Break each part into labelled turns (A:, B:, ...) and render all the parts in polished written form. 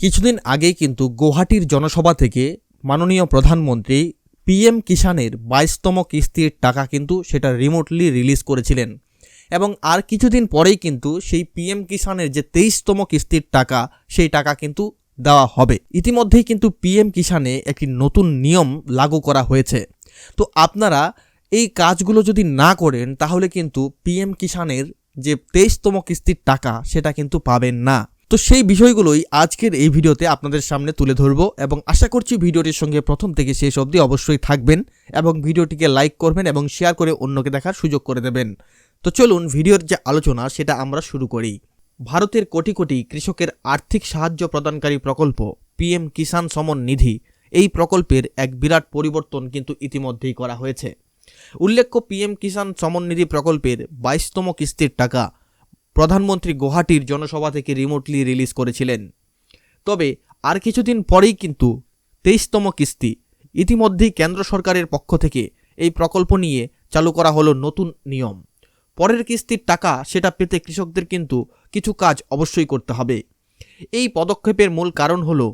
A: কিছুদিন আগেই কিন্তু গুয়াহাটির জনসভা থেকে মাননীয় প্রধানমন্ত্রী পিএম কিষাণের 22তম কিস্তির টাকা কিন্তু সেটা রিমোটলি রিলিজ করেছিলেন এবং আর কিছুদিন পরেই কিন্তু সেই পিএম কিষাণের যে 23তম কিস্তির টাকা সেই টাকা কিন্তু দেওয়া হবে। ইতিমধ্যেই কিন্তু পিএম কিষাণে একটি নতুন নিয়ম লাগু করা হয়েছে। তো আপনারা এই কাজগুলো যদি না করেন তাহলে কিন্তু পিএম কিষাণের যে 23তম কিস্তির টাকা সেটা কিন্তু পাবেন না। তো সেই বিষয়গুলোই আজকের এই ভিডিওতে আপনাদের সামনে তুলে ধরবো এবং আশা করছি ভিডিওটির সঙ্গে প্রথম থেকে শেষ অবধি অবশ্যই থাকবেন এবং ভিডিওটিকে লাইক করবেন এবং শেয়ার করে অন্যকে দেখার সুযোগ করে দেবেন। তো চলুন ভিডিওর যে আলোচনা সেটা আমরা শুরু করি। ভারতের কোটি কোটি কৃষকের আর্থিক সাহায্য প্রদানকারী প্রকল্প পিএম কিষাণ সম্মান নিধি, এই প্রকল্পের এক বিরাট পরিবর্তন কিন্তু ইতিমধ্যেই করা হয়েছে। উল্লেখ্য, পিএম কিষাণ সম্মান নিধি প্রকল্পের 22তম কিস্তির টাকা প্রধানমন্ত্রী গুয়াহাটির জনসভা থেকে রিমোটলি রিলিজ করেছিলেন। তবে আর কিছুদিন পরেই কিন্তু 23তম কিস্তি ইতিমধ্যেই কেন্দ্র সরকারের পক্ষ থেকে এই প্রকল্প নিয়ে চালু করা হলো নতুন নিয়ম। পরের কিস্তির টাকা সেটা পেতে কৃষকদের কিন্তু কিছু কাজ অবশ্যই করতে হবে। এই পদক্ষেপের মূল কারণ হলো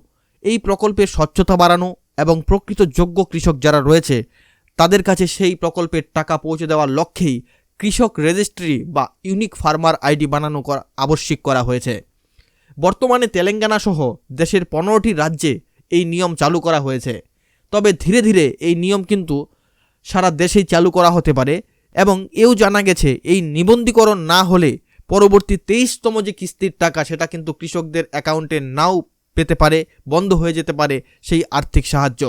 A: এই প্রকল্পের স্বচ্ছতা বাড়ানো এবং প্রকৃত যোগ্য কৃষক যারা রয়েছে তাদের কাছে সেই প্রকল্পের টাকা পৌঁছে দেওয়ার লক্ষ্যেই কৃষক রেজিস্ট্রি বা ইউনিক ফার্মার আইডি বানানো আবশ্যিক করা হয়েছে। বর্তমানে তেলেঙ্গানা সহ দেশের 15টি রাজ্যে এই নিয়ম চালু করা হয়েছে। তবে ধীরে ধীরে এই নিয়ম কিন্তু সারা দেশেই চালু করা হতে পারে এবং এও জানা গেছে এই নিবন্ধীকরণ না হলে পরবর্তী 23তম যে কিস্তির টাকা সেটা কিন্তু কৃষকদের অ্যাকাউন্টে নাও পেতে পারে, বন্ধ হয়ে যেতে পারে সেই আর্থিক সাহায্য।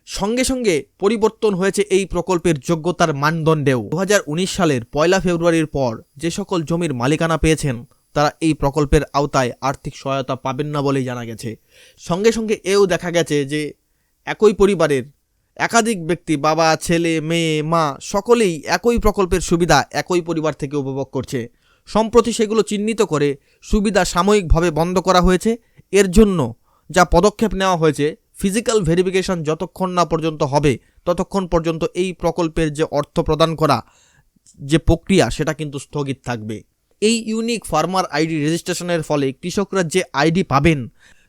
A: সঙ্গে সঙ্গে পরিবর্তন হয়েছে এই প্রকল্পের যোগ্যতার মানদণ্ডেও। 2019 সালের 1 ফেব্রুয়ারির পর যে সকল জমির মালিকানা পেয়েছেন তারা এই প্রকল্পের আওতায় আর্থিক সহায়তা পাবেন না বলেই জানা গেছে। সঙ্গে সঙ্গে এও দেখা গেছে যে একই পরিবারের একাধিক ব্যক্তি, বাবা, ছেলে, মেয়ে, মা সকলেই একই প্রকল্পের সুবিধা একই পরিবার থেকে উপভোগ করছে। সম্প্রতি সেগুলো চিহ্নিত করে সুবিধা সাময়িকভাবে বন্ধ করা হয়েছে। এর জন্য যা পদক্ষেপ নেওয়া হয়েছে, ফিজিক্যাল ভেরিফিকেশন যতক্ষণ না পর্যন্ত হবে ততক্ষণ পর্যন্ত এই প্রকল্পের যে অর্থ প্রদান করা যে প্রক্রিয়া সেটা কিন্তু স্থগিত থাকবে। এই ইউনিক ফার্মার আইডি রেজিস্ট্রেশনের ফলে কৃষকরা যে আইডি পাবেন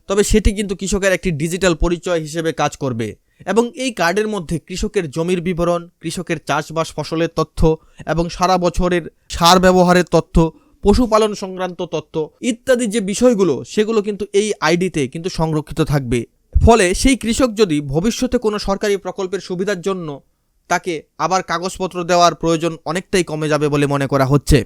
A: তবে সেটি কিন্তু কৃষকের একটি ডিজিটাল পরিচয় হিসেবে কাজ করবে এবং এই কার্ডের মধ্যে কৃষকের জমির বিবরণ, কৃষকের চাষবাস ফসলের তথ্য এবং সারা বছরের সার ব্যবহারের তথ্য, পশুপালন সংক্রান্ত তথ্য ইত্যাদি যে বিষয়গুলো সেগুলো কিন্তু এই আইডিতে কিন্তু সংরক্ষিত থাকবে। ফলে সেই কৃষক যদি ভবিষ্যতে কোনো সরকারি প্রকল্পের সুবিধার জন্য তাকে আবার কাগজপত্র দেওয়ার প্রয়োজন অনেকটাই কমে যাবে বলে মনে করা হচ্ছে।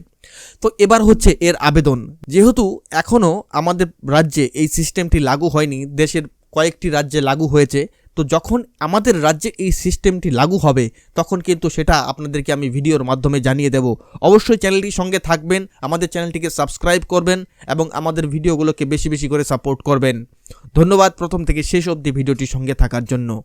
A: তো এবার হচ্ছে এর আবেদন। যেহেতু এখনও আমাদের রাজ্যে এই সিস্টেমটি লাগু হয়নি, দেশের কয়েকটি রাজ্যে লাগু হয়েছে, তো যখন আমাদের রাজ্যে এই সিস্টেমটি লাগু হবে তখন কিন্তু সেটা আপনাদেরকে আমি ভিডিওর মাধ্যমে জানিয়ে দেব। অবশ্যই চ্যানেলটির সঙ্গে থাকবেন, আমাদের চ্যানেলটিকে সাবস্ক্রাইব করবেন এবং আমাদের ভিডিওগুলোকে বেশি বেশি করে সাপোর্ট করবেন। ধন্যবাদ প্রথম থেকে শেষ অবধি ভিডিওটির সঙ্গে থাকার জন্য।